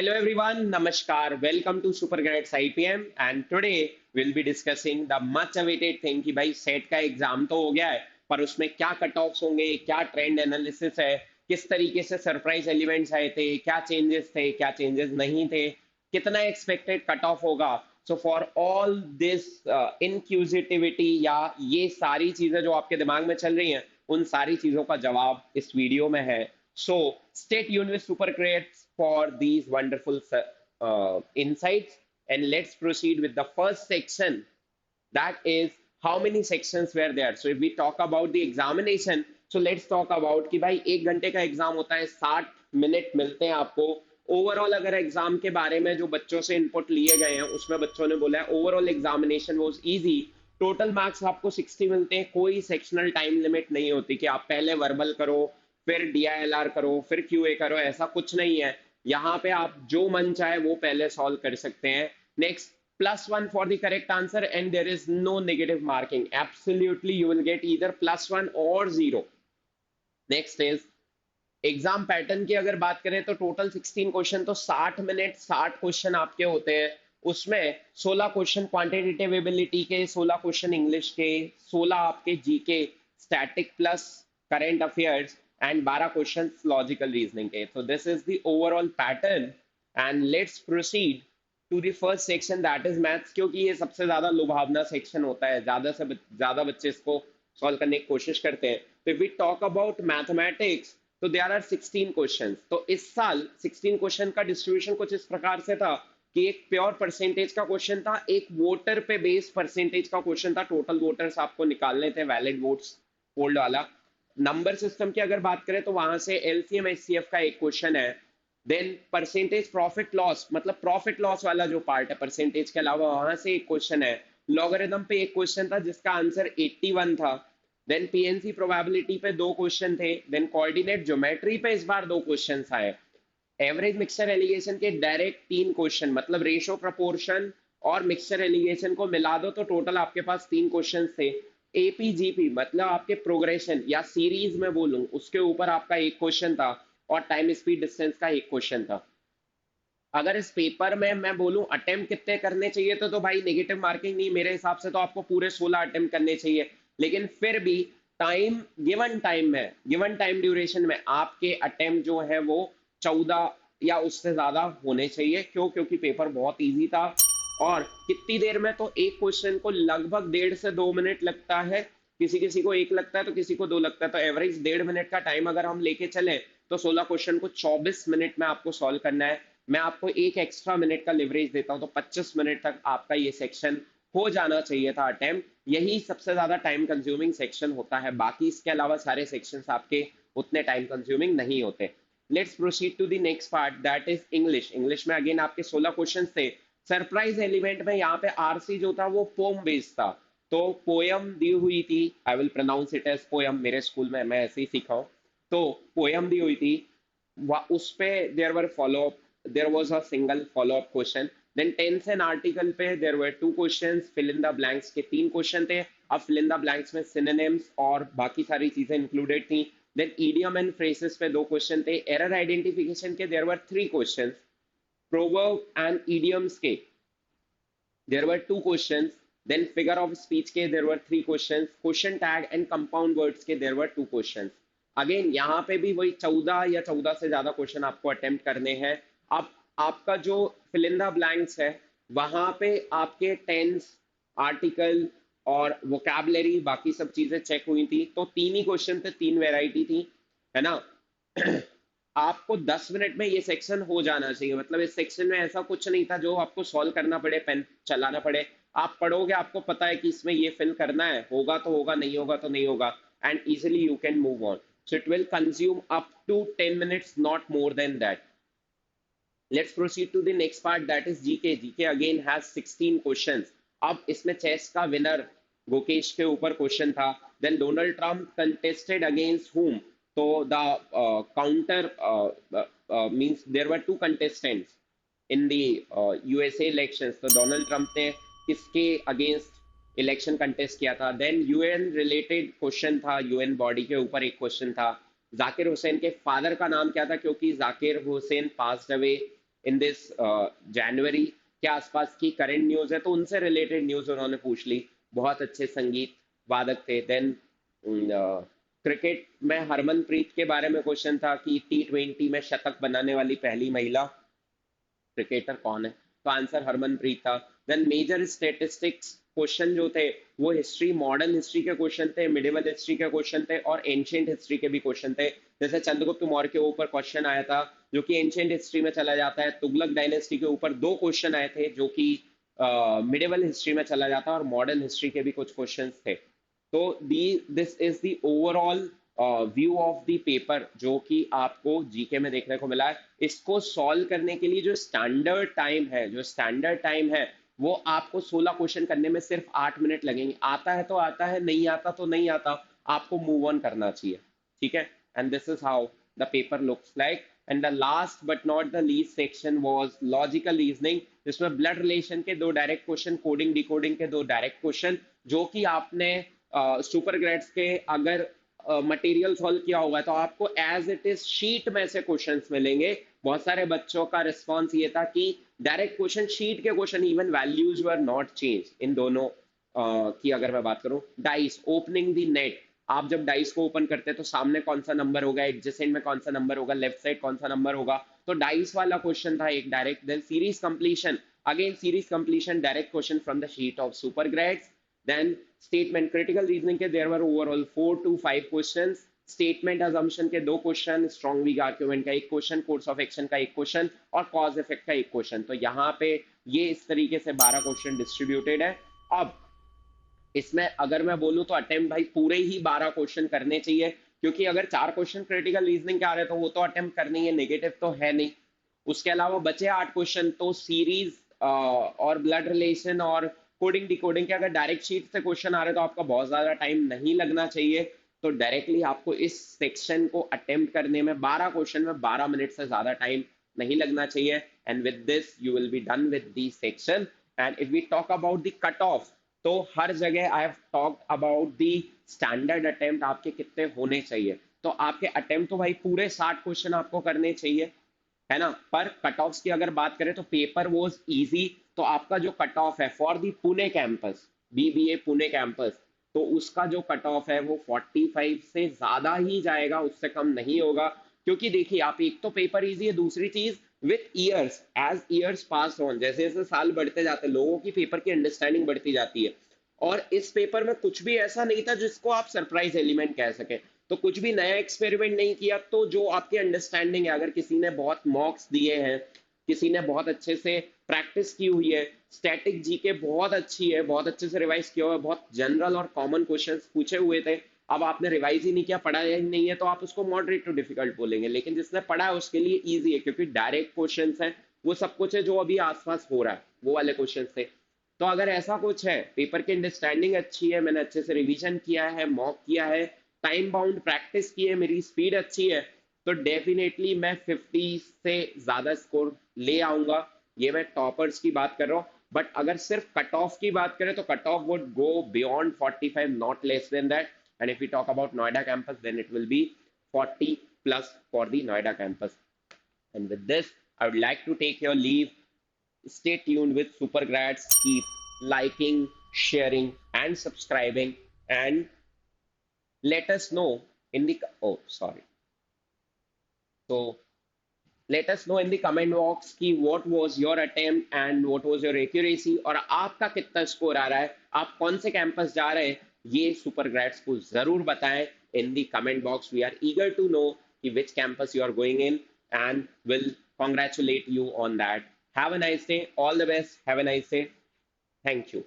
Hello everyone, Namaskar. Welcome to Super Grades IPM and today we'll be discussing the much awaited thing कि भाई set का exam तो हो गया है पर उसमें क्या कट ऑफ्स होंगे, क्या ट्रेंड एनालिसिस है, किस तरीके से सरप्राइज एलिमेंट्स आए थे, क्या चेंजेस थे, क्या चेंजेस नहीं थे, कितना एक्सपेक्टेड कट ऑफ होगा। सो फॉर ऑल दिस इनक्यूजिटिविटी या ये सारी चीजें जो आपके दिमाग में चल रही हैं उन सारी चीजों का जवाब इस वीडियो में है। So stay tuned with Super Crates for these wonderful insights. And let's proceed with the first section. That is how many sections were there. So if we talk about the examination, so let's talk about कि भाई 1 घंटे का exam होता है, 60 minute मिलते हैं आपको। Overall अगर एग्जाम के बारे में जो बच्चों से इनपुट लिए गए हैं उसमें बच्चों ने बोला है overall examination was easy. Total marks आपको 60 मिलते हैं, कोई सेक्शनल टाइम लिमिट नहीं होती कि आप पहले वर्बल करो फिर डीआईएलआर करो फिर क्यूए करो, ऐसा कुछ नहीं है। यहाँ पे आप जो मन चाहे वो पहले सॉल्व कर सकते हैं। Next, +1 for the correct answer and there is no negative marking. Absolutely you will get either +1 or 0. Next is exam pattern की अगर बात करें तो टोटल 16 क्वेश्चन, तो 60 मिनट 60 क्वेश्चन आपके होते हैं। उसमें 16 क्वेश्चन क्वांटिटेटिव एबिलिटी के, 16 क्वेश्चन इंग्लिश के, 16 आपके GK static plus current affairs and 12 question logical reasoning के। तो this is the overall pattern and let's proceed to the first section that is maths, क्योंकि ये सबसे ज्यादा लुभावना सेक्शन होता है, ज्यादा से ज्यादा बच्चे इसको सॉल्व करने की कोशिश करते हैं। तो if we talk about mathematics तो देयर आर 16 क्वेश्चंस। तो इस साल 16 क्वेश्चन का डिस्ट्रीब्यूशन कुछ इस प्रकार से था कि एक प्योर परसेंटेज का क्वेश्चन था, एक वोटर पे बेस्ड परसेंटेज का क्वेश्चन था। टोटल वोटर्स आपको निकालने थे, वैलिड वोट्स पोल्ड वाला। नंबर सिस्टम की अगर बात करें तो वहां से एलसीएम एचसीएफ का एक क्वेश्चन है। देन परसेंटेज प्रॉफिट लॉस, मतलब प्रॉफिट लॉस वाला जो पार्ट है परसेंटेज के अलावा, वहां से एक क्वेश्चन है। लॉगरिथम पे एक क्वेश्चन था जिसका आंसर 81 था। देन पीएनसी प्रोबेबिलिटी पे 2 क्वेश्चन थे। देन कोऑर्डिनेट ज्योमेट्री पे इस बार 2 क्वेश्चन आए। एवरेज मिक्सचर एलिगेशन के डायरेक्ट 3 क्वेश्चन, मतलब रेशो प्रपोर्शन और मिक्सचर एलिगेशन को मिला दो तो टोटल आपके पास 3 क्वेश्चन थे। एपीजीपी मतलब आपके प्रोग्रेशन या सीरीज में बोलूं उसके ऊपर आपका एक क्वेश्चन था और टाइम स्पीड डिस्टेंस का एक क्वेश्चन था। अगर इस पेपर में मैं बोलूं अटेम्प्ट कितने करने चाहिए तो भाई नेगेटिव मार्किंग नहीं, मेरे हिसाब से तो आपको पूरे 16 अटेम्प्ट करने चाहिए। लेकिन फिर भी टाइम गिवन टाइम में, गिवन टाइम ड्यूरेशन में आपके अटेम्प्ट जो है वो 14 या उससे ज्यादा होने चाहिए। क्यों? क्योंकि पेपर बहुत इजी था। और कितनी देर में, तो एक क्वेश्चन को लगभग 1.5 से 2 मिनट लगता है। किसी किसी को एक लगता है तो किसी को 2 लगता है, तो एवरेज 1.5 मिनट का टाइम अगर हम लेके चले तो 16 क्वेश्चन को 24 मिनट में आपको सॉल्व करना है। मैं आपको एक एक्स्ट्रा मिनट का लिवरेज देता हूं, तो 25 मिनट तक आपका ये सेक्शन हो जाना चाहिए था अटेम्प्ट। यही सबसे ज्यादा टाइम कंज्यूमिंग सेक्शन होता है, बाकी इसके अलावा सारे सेक्शंस आपके उतने टाइम कंज्यूमिंग नहीं होते। Let's proceed to the next part that is English. English में अगेन आपके 16 क्वेश्चन थे। सरप्राइज एलिमेंट में यहाँ पे आरसी जो था वो पोम बेस्ड था, तो पोयम दी हुई थी। I will pronounce it as poem, मेरे स्कूल में मैं ऐसे ही सीखा हूँ। तो पोयम दी हुई थी, उस पे there were follow up, there was a single follow up question. Then tense and article पे there were 2 questions, fill in the blanks के 3 क्वेश्चन थे। अब फिल इन द ब्लैंक्स में सिनोनिम्स और बाकी सारी चीजें इंक्लूडेड थी। देन ईडियम एंड फ्रेजेस पे 2 क्वेश्चन थे। एरर आइडेंटिफिकेशन के there were 3 questions. Proverb and idioms के there were 2 questions. Then figure of speech के there were 3 questions. Question tag and compound words के there were 2 questions. अगेन यहाँ पे भी वही 14 या 14 से ज्यादा क्वेश्चन आपको अटेम्प्ट करने हैं। अब आपका जो फिल इन द ब्लैंक्स है वहां पे आपके टेंस, आर्टिकल और वोकैबलरी बाकी सब चीजें चेक हुई थी। तो 3 ही क्वेश्चन थे, 3 वैरायटी थी, है ना। आपको 10 मिनट में ये सेक्शन हो जाना चाहिए। मतलब इस सेक्शन में ऐसा कुछ नहीं था जो आपको सॉल्व करना पड़े, पेन चलाना पड़े। आप पढ़ोगे, आपको पता है कि इसमें ये फिल करना है, होगा तो होगा, नहीं होगा तो नहीं होगा, and easily you can move on. So it will consume up to 10 minutes, not more than that. Let's proceed to the next part that is GK. GK again has 16 questions. अब इसमें चेस का winner Gukesh के ऊपर question था। Then Donald Trump contested against whom, so the counter means there were 2 contestants in the USA elections. तो Donald Trump ने किसके against election contest किया था। देन यूएन रिलेटेड क्वेश्चन था, यूएन बॉडी के ऊपर एक क्वेश्चन था। जाकिर हुसैन के फादर का नाम क्या था, क्योंकि Zakir Hussain passed away in this जनवरी के आसपास की करंट न्यूज है, तो उनसे रिलेटेड न्यूज उन्होंने पूछ ली। बहुत अच्छे संगीत वादक थे। देन क्रिकेट में हरमनप्रीत के बारे में क्वेश्चन था कि T20 में शतक बनाने वाली पहली महिला क्रिकेटर कौन है, तो आंसर हरमनप्रीत था। देन मेजर स्टेटिस्टिक्स क्वेश्चन जो थे वो हिस्ट्री, मॉडर्न हिस्ट्री के क्वेश्चन थे, मिडिवल हिस्ट्री के क्वेश्चन थे और एंशियंट हिस्ट्री के भी क्वेश्चन थे। जैसे चंद्रगुप्त मौर्य के ऊपर क्वेश्चन आया था जो कि एंशियंट हिस्ट्री में चला जाता है। तुगलक डायनेस्टी के ऊपर दो क्वेश्चन आए थे जो कि मिडिवल हिस्ट्री में चला जाता है, और मॉडर्न हिस्ट्री के भी कुछ क्वेश्चन थे। तो the this is the overall view of the paper जो कि आपको जीके में देखने को मिला है। इसको सॉल्व करने के लिए जो स्टैंडर्ड टाइम है वो आपको 16 क्वेश्चन करने में सिर्फ 8 मिनट लगेंगे। आता है तो आता है, नहीं आता तो नहीं आता, आपको मूव ऑन करना चाहिए। ठीक है, and this is how the paper looks like. And the last but not the least section was logical reasoning, जिसमें ब्लड रिलेशन के दो डायरेक्ट क्वेश्चन, कोडिंग डिकोडिंग के दो डायरेक्ट क्वेश्चन, जो कि आपने सुपर ग्रेड्स के अगर मटेरियल सॉल्व किया होगा तो आपको एज इट इज शीट में से क्वेश्चंस मिलेंगे। बहुत सारे बच्चों का रिस्पांस ये था कि डायरेक्ट क्वेश्चन शीट के question, even values were not change in दोनों की। अगर मैं बात करूं डाइस ओपनिंग द नेट, आप जब डाइस को ओपन करते हैं तो सामने कौन सा नंबर होगा, एडजेसेंट में कौन सा नंबर होगा, लेफ्ट साइड कौन सा नंबर होगा, तो डाइस वाला क्वेश्चन था एक direct. Then series completion, again series completion direct question from the sheet of super grades. Then statement critical reasoning के there were overall 4 to 5 questions, statement assumption के दो क्वेश्चन, स्ट्रॉन्ग वीक आर्ग्यूमेंट का एक question, course of action का एक question और cause effect का एक क्वेश्चन। तो यहाँ पे ये इस तरीके से 12 क्वेश्चन डिस्ट्रीब्यूटेड है। अब इसमें अगर मैं बोलूं तो अटेम्प्ट भाई पूरे ही 12 क्वेश्चन करने चाहिए, क्योंकि अगर 4 क्वेश्चन क्रिटिकल रीजनिंग के आ रहे हैं तो वो तो अटेम्प्ट करनी है, नेगेटिव तो है नहीं। उसके अलावा बचे 8 क्वेश्चन, तो सीरीज और ब्लड रिलेशन और कोडिंग डिकोडिंग के अगर डायरेक्ट शीट से क्वेश्चन आ रहे हैं तो आपका बहुत ज्यादा टाइम नहीं लगना चाहिए। तो डायरेक्टली आपको इस सेक्शन को अटेम्प्ट करने में 12 क्वेश्चन में 12 मिनट से ज्यादा टाइम नहीं लगना चाहिए। And with this you will be done with the section. And if we talk about the cut off, तो हर जगह I have talked about the standard attempt आपके कितने होने चाहिए। तो आपके अटेम्प्ट तो भाई पूरे 60 क्वेश्चन आपको करने चाहिए, है ना। पर कट ऑफ की अगर बात करें तो पेपर वॉज इजी, तो आपका जो कट ऑफ है for the Pune campus, BBA Pune campus, तो उसका जो कट ऑफ है वो 45 से ज्यादा ही जाएगा, उससे कम नहीं होगा। क्योंकि देखिए आप, एक तो पेपर इजी है, दूसरी चीज with years, as years pass on, जैसे जैसे साल बढ़ते जाते हैं लोगों की पेपर की अंडरस्टैंडिंग बढ़ती जाती है। और इस पेपर में कुछ भी ऐसा नहीं था जिसको आप सरप्राइज एलिमेंट कह सके, तो कुछ भी नया एक्सपेरिमेंट नहीं किया। तो जो आपकी अंडरस्टैंडिंग है, अगर किसी ने बहुत मॉक्स दिए हैं, किसी ने बहुत अच्छे से प्रैक्टिस की हुई है, स्टैटिक जीके बहुत अच्छी है, बहुत अच्छे से रिवाइज किया हुआ है, बहुत जनरल और कॉमन क्वेश्चंस पूछे हुए थे, अब आपने रिवाइज ही नहीं किया, पढ़ा ही नहीं है, तो आप उसको मॉडरेट टू डिफिकल्ट बोलेंगे। लेकिन जिसने पढ़ा है उसके लिए इजी है, क्योंकि डायरेक्ट क्वेश्चंस हैं, वो सब कुछ है जो अभी आसपास हो रहा है, वो वाले क्वेश्चंस थे। तो अगर ऐसा कुछ है, पेपर की अंडरस्टैंडिंग अच्छी है, मैंने अच्छे से रिवीजन किया है, मॉक किया है, टाइम बाउंड प्रैक्टिस की है, मेरी स्पीड अच्छी है, तो डेफिनेटली मैं 50 से ज्यादा स्कोर ले आऊंगा। ये मैं टॉपर्स की बात कर रहा हूँ। बट अगर सिर्फ कट ऑफ की बात करें तो cut off would go beyond 45, not less than that. And if we talk about Noida campus then it will be 40 plus for the Noida campus. And with this I would like to take your leave. Stay tuned with Super Grads. Keep liking, sharing, and subscribing. And let us know in the oh sorry. So let us know in the comment box कि what was your attempt and what was your accuracy, और आपका कितना score आ रहा है, आप कौन से campus जा रहे हैं, ये सुपर ग्रेड्स को जरूर बताएं in the comment box. We are eager to know कि which campus you are going in and will congratulate you on that. Have a nice day. All the best. Have a nice day. Thank you.